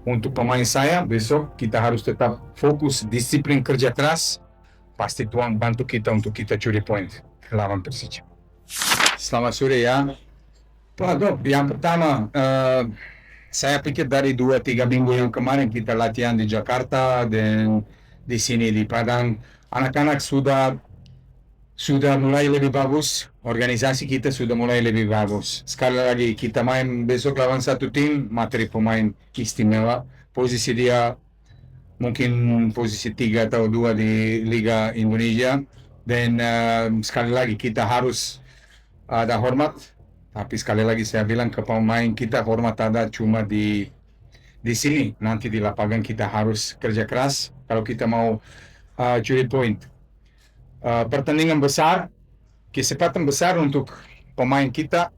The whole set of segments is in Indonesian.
Untuk pemain saya, besok kita harus tetap fokus, disiplin, kerja keras. Pasti Tuhan bantu kita untuk kita curi poin lawan Persija. Selamat sore ya. Pak Dok, yang pertama, saya pikir dari 2-3 minggu yang kemarin kita latihan di Jakarta dan di sini di Padang, anak-anak sudah mulai lebih bagus, organisasi kita sudah mulai lebih bagus. Sekali lagi kita main besok lawan satu tim, materi pemain istimewa, posisi dia mungkin posisi 3 atau 2 di Liga Indonesia, dan sekali lagi kita harus ada hormat, tapi sekali lagi saya bilang ke pemain kita, hormat ada cuma di sini, nanti di lapangan kita harus kerja keras kalau kita mau curi poin. Pertandingan besar, kesempatan besar untuk pemain kita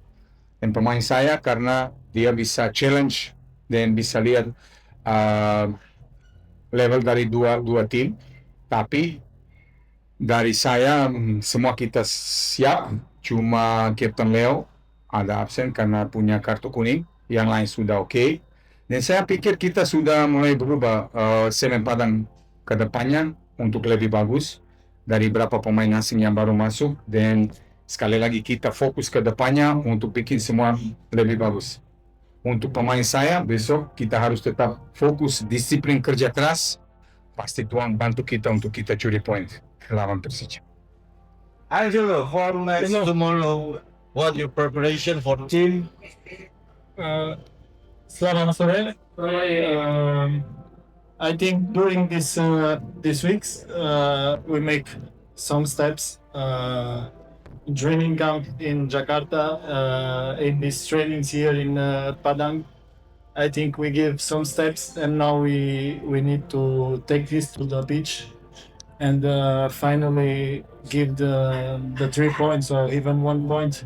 dan pemain saya karena dia bisa challenge dan bisa lihat level dari dua tim. Tapi dari saya semua kita siap, cuma Captain Leo ada absen karena punya kartu kuning, yang lain sudah oke. Dan saya pikir kita sudah mulai berubah semen Padang ke depannya untuk lebih bagus dari berapa pemain asing yang baru masuk, dan sekali lagi kita fokus ke depannya untuk bikin semua lebih bagus. Untuk pemain saya, besok kita harus tetap fokus, disiplin, kerja keras. Pasti Tuhan bantu kita untuk kita curi poin lawan Persija. Angelo, for next tomorrow, what your preparation for team? Selamat sore. I think during this weeks we make some steps in training camp in Jakarta, in these trainings here in Padang. I think we give some steps, and now we need to take this to the pitch and finally give the 3 points or even 1 point.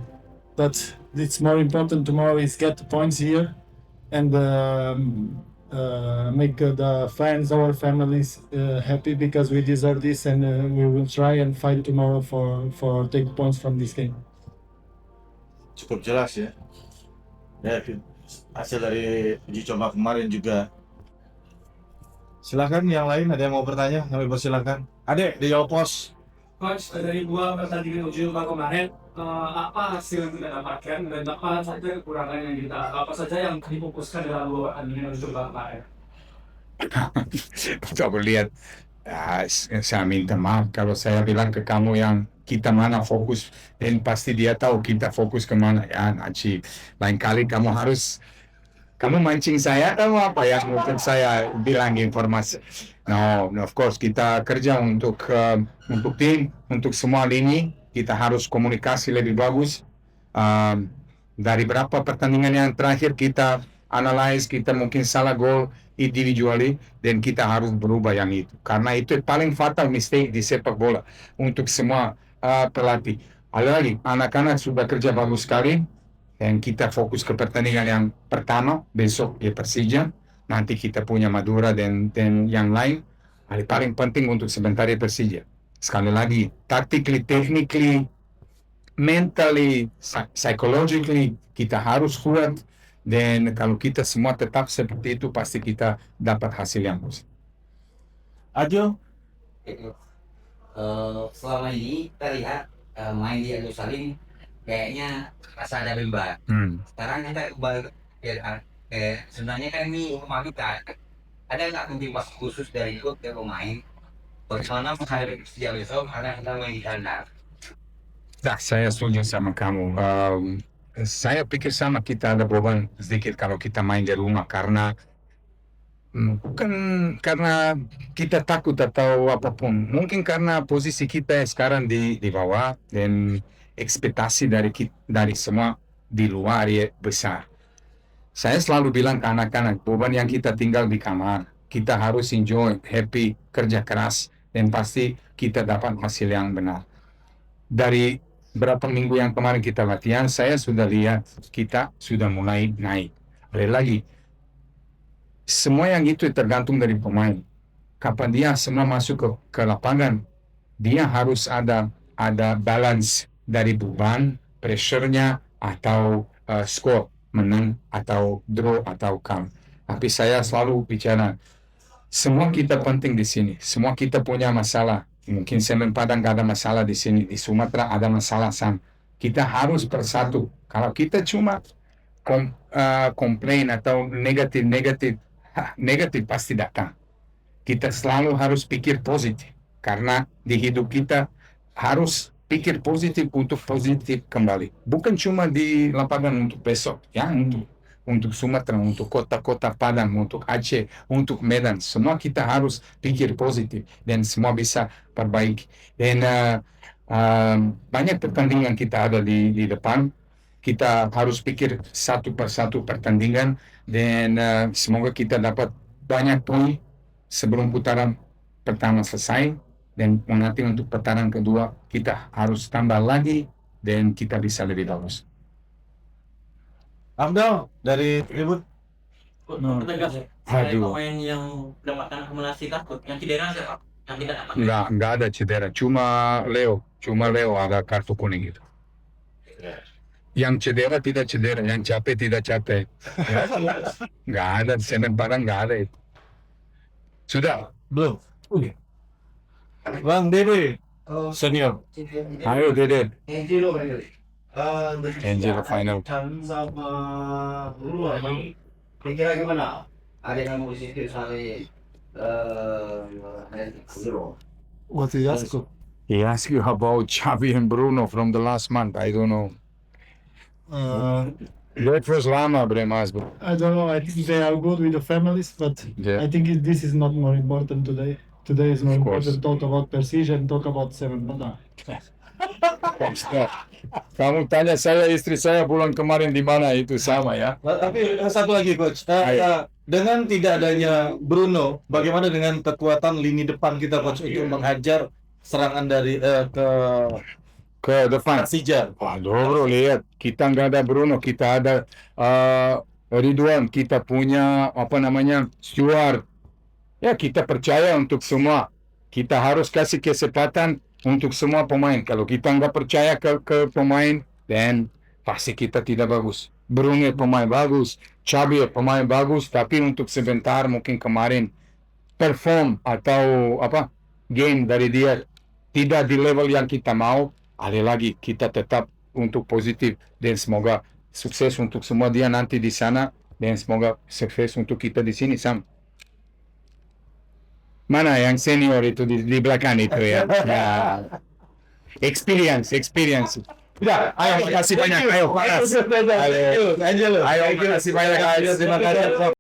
But it's more important tomorrow is get the points here and make the fans, our families happy, because we deserve this, and we will try and fight tomorrow for take points from this game. Cukup jelas ya. Ya, hasil dari uji coba kemarin juga. Silakan yang lain, ada yang mau bertanya? Kami persilakan. Adek di Jawa Pos. Coach, dari 2 pertandingan uji coba kemarin, apa hasil yang kita dapatkan dan apa saja kekurangan yang apa saja yang difokuskan dalam 2 pertandingan uji coba kemarin? Coba lihat, saya minta maaf kalau saya bilang ke kamu yang kita mana fokus, dan pasti dia tahu kita fokus kemana ya. Nanti lain kali kamu mancing saya, kamu apa yang mungkin saya bilang informasi. No, of course kita kerja untuk tim, untuk semua lini. Kita harus komunikasi lebih bagus. Dari berapa pertandingan yang terakhir kita analyze, kita mungkin salah gol individually, dan kita harus berubah yang itu. Karena itu paling fatal mistake di sepak bola untuk semua pelatih. Ada lagi, anak-anak sudah kerja bagus sekali. Dan kita fokus ke pertandingan yang pertama, besok ya Persija, nanti kita punya Madura dan yang lain. Hal paling penting untuk sebentar ya Persija. Sekali lagi, tactically, technically, mentally, psychologically, kita harus kuat, dan kalau kita semua tetap seperti itu, pasti kita dapat hasil yang bagus. Ajo? Selama ini kita lihat main di Yerusalem kayaknya rasa ada bemba. Sekarang kita kembali sebenarnya kan ini rumah kita. Ada nggak motivasi khusus dari klub ke pemain bagaimana menghadapi Persija besok karena kita main di kandang? Nah, saya setuju sama kamu. Saya pikir sama, kita ada beban sedikit kalau kita main di rumah, karena bukan karena kita takut atau apapun, mungkin karena posisi kita sekarang di bawah, dan ekspektasi dari semua di luar ya besar. Saya selalu bilang ke anak-anak, beban yang kita tinggal di kamar, kita harus enjoy, happy, kerja keras, dan pasti kita dapat hasil yang benar. Dari berapa minggu yang kemarin kita latihan, saya sudah lihat kita sudah mulai naik. Lagi, semua yang itu tergantung dari pemain. Kapan dia semua masuk ke lapangan, dia harus ada balance dari beban, pressure-nya, atau skor, menang atau draw atau kalah. Tapi saya selalu bicara, semua kita penting di sini. Semua kita punya masalah. Mungkin Semen Padang gak ada masalah di sini. Di Sumatera ada masalah Sam. Kita harus bersatu. Kalau kita cuma komplain atau negatif, negatif pasti datang. Kita selalu harus pikir positif. Karena di hidup kita harus pikir positif untuk positif kembali. Bukan cuma di lapangan untuk besok. Ya, untuk Sumatera, untuk kota-kota Padang, untuk Aceh, untuk Medan. Semua kita harus pikir positif. Dan semua bisa perbaiki. Dan banyak pertandingan kita ada di depan. Kita harus pikir satu persatu pertandingan. Dan semoga kita dapat banyak poin sebelum putaran pertama selesai. Dan nanti untuk putaran kedua kita harus tambah lagi. Dan kita bisa lebih bagus. Amdal dari Tribun. Tegas, Aduh. pemain yang mendapatkan akumulasi kartu yang cedera siapa? Yang tidak dapat. Nggak ada cedera, cuma Leo ada kartu kuning itu. Yang cedera tidak cedera, yang capek tidak capek. Ya. Nggak ada, Semen Padang nggak ada itu. Sudah. Belum. Bang Dede, senior. Ayo Dede. Angelo final. sama Bruno emang kira gimana? Ada yang positif sekali. What he asked. He asked you about Xavi and Bruno from the last month. I don't know. That was lama, bre, mas, bro. I don't know. I think they are good with the families, but Yeah. I think this is not more important today. Today is more Of course. important. Talk about precision. Talk about Semen Padang. Kamu tanya saya, istri saya bulan kemarin di mana itu sama ya. Tapi satu lagi coach, Ayo. dengan tidak adanya Bruno, bagaimana dengan kekuatan lini depan kita coach untuk menghajar serangan dari Ke depan. Persija? Waduh bro, lihat kita nggak ada Bruno, kita ada Ridwan, kita punya Stuart. Ya kita percaya untuk semua. Kita harus kasih kesempatan untuk semua pemain. Kalau kita nggak percaya ke pemain, dan pasti kita tidak bagus. Bruno pemain bagus, Xavi pemain bagus, tapi untuk sebentar mungkin kemarin perform atau game dari dia tidak di level yang kita mau. Ali lagi kita tetap untuk positif dan semoga sukses untuk semua dia nanti di sana dan semoga sukses untuk kita di sini Sam. Mana yang senior itu di belakang itu ya? Ya. Experience. Udah, ayo kasih banyak, ayo panas. Ayo, Angelo. Ayo kasih banyak, guys. Terima kasih.